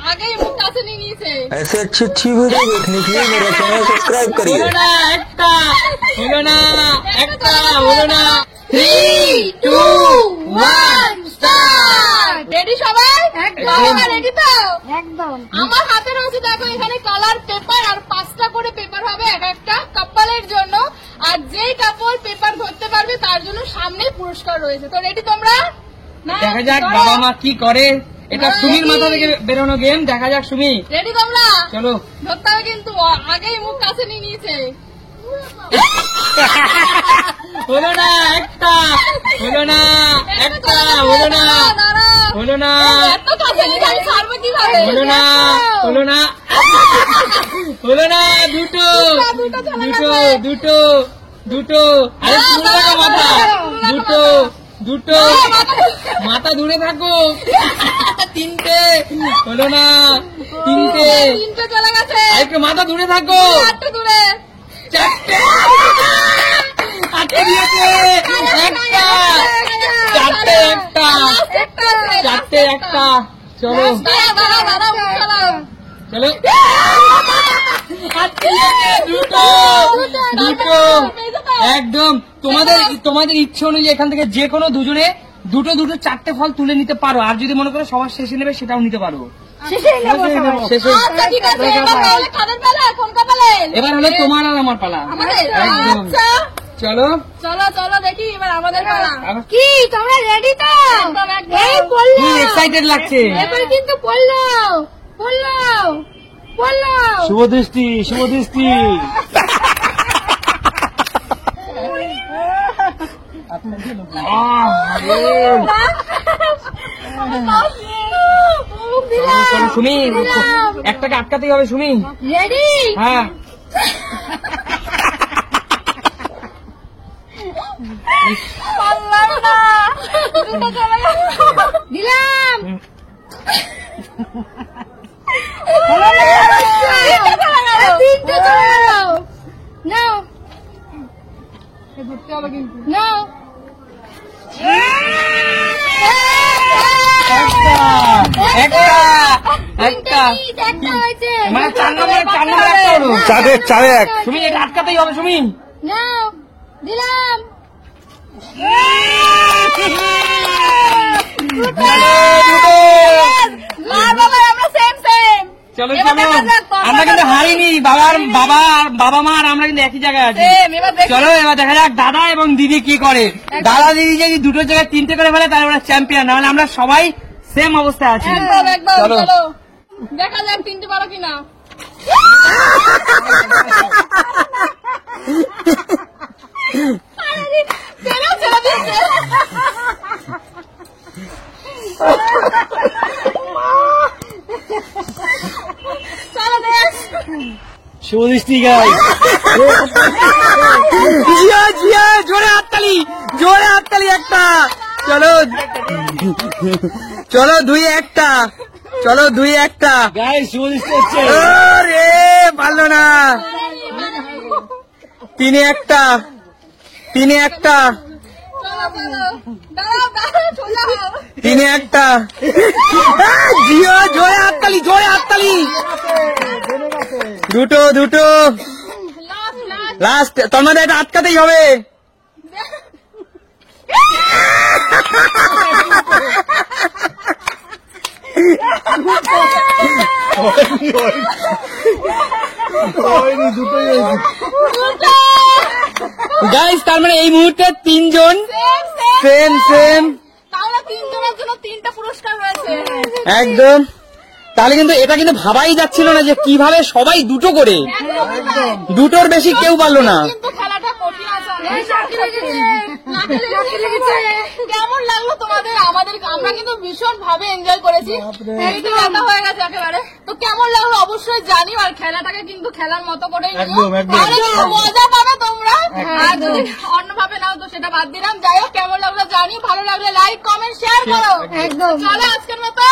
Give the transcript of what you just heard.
आगे ही मुख कासे नहीं नीचे। ऐसे अच्छी अच्छी वीडियो देखने के लिए मेरा चैनल सब्सक्राइब करिए। बोलो ना 3, 2, 1 स्टार्ट। रेडी সবাই? একদম। রেডি তো? একদম। আমার হাতে রয়েছে দেখো এখানে কালার পেপার আর 5টা করে পেপার হবে এক একটা কাপলের জন্য। আর যেই কাপল পেপার ধরতে পারবে তার জন্য সামনে পুরস্কার রয়েছে। তো রেডি তোমরা? দেখা যাক বাবা মা কি করে। এটা সুমির মাথা থেকে বেরোনো গেম। দেখা যাক সুমি। রেডি তোমরা? চলো। ধরতে হবে কিন্তু আগেই মুখ কাছে নিয়ে নিয়েছে। হলো না একটা, হলো না একটা, হলো না, হলো না, এত কাছে নিয়ে আমি ছাড়বো কিভাবে? হলো না, হলো না, হলো না, দুটো, দুটো, দুটো, দুটো, আরে পুরো থাকো মাথা, দুটো, দুটো, মাথা দূরে থাকো, তিনটে, হলো না, তিনটে, তিনটে চলে গেছে। আরেকটু মাথা দূরে থাকো, চারটে দূরে। চারটে, আটকে দিয়েছে, একটা, চারটে একটা, চারটে একটা, চলো, চলো, আটকে দিয়েছে, দুটো, দুটো, একদম তোমাদের ইচ্ছে অনুযায়ী এখান থেকে যে কোনো দুজনে দুটো দুটো চারটে ফল তুলে নিতে পারো। আর যদি মনে করো সবার শেষে নেবে সেটাও নিতে পারো। শেষে আচ্ছা ঠিক আছে, এবার তাহলে কাদের পালা? কোন কাপালের? এবার হলো তোমার আর আমার পালা। আমাদের? একদম। আচ্ছা চলো চলো চলো দেখি এবার আমাদের পালা। কি তোমরা রেডি তো? একদম, একদম। এই বললো। খুব এক্সাইটেড লাগছে। এবার কিন্তু বললো বললো বললো। শুভ দৃষ্টি, শুভ দৃষ্টি। সুমি একটাকে আটকাতেই হবে। সুমি রেডি? হ্যাঁ পারলাম না, দুটো চলে গেল। দিলাম। তিনটে চলে গেল। নাও ধরতে হবে কিন্তু। নাও। একটা একটা একটা হয়েছে। মানে 4 নম্বরে একটা হলো। চারে চারে এক। সুমি এটা আটকাতেই হবে। সুমি নাও দিলাম। আর বাবা আমরা সেম সেম। চলো এবার চলো, দেখা যাক কত আমরা কিন্তু পারো। হারিনি। বাবা মা আর আমরা কিন্তু একই জায়গায় আছি। সেম, এবার দেখি। চলো এবার দেখা যাক দাদা এবং দিদি কি করে। দাদা দিদি যদি দুটো জায়গায় তিনটে করে ফেলে তাহলে ওরা চ্যাম্পিয়ন, নাহলে আমরা সবাই সেম অবস্থায় আছি। একদম একদম। চলো। চলো দেখা যাক তিনটে পারো কিনা। ছেড়ে ছেড়ে দিচ্ছে। চলো দেখ। শুভ দৃষ্টি গাইস। জিয়া জিয়া জোরে হাততালি, জোরে হাততালি একটা। চলো চলো 2-1, চলো 2-1। গাইস শুভ দৃষ্টি হচ্ছে। রে ভালো না। 3-1, 3-1, চলো চলো দাঁড়াও দাঁড়াও সোজা হও। 3-1। জিয়া জোরে হাততালি, জোরে হাততালি। দুটো দুটো লাস্ট লাস্ট। লাস্ট। তোমাদের এটা আটকাতেই হবে। গাইস তার মানে এই মুহূর্তে 3 জন সেম সেম। তাহলে তিনজনের জন্য 3টা পুরস্কার রয়েছে। একদম। তাহলে কিন্তু এটা কিন্তু ভাবাই যাচ্ছিল না যে কিভাবে সবাই দুটো করে, দুটোর বেশি কেউ পারলো না। কিন্তু খেলাটা কঠিন আছে। কেমন লাগলো তোমাদের? আমরা কিন্তু ভীষণ ভাবে এনজয় করেছি। এই তো ব্যথা হয়ে গেছে একেবারে। তো কেমন লাগলো অবশ্যই জানিও। আর খেলাটাকে কিন্তু খেলার মতো করেই নিও। একদম, একদম। তাহলে কিন্তু মজা পাবে তোমরা। আর যদি অন্যভাবে নাও তো সেটা বাদ দিলাম। যাই হোক কেমন লাগলো জানিও। ভালো লাগলে লাইক কমেন্ট শেয়ার করো। একদম। চলো আজকের মতো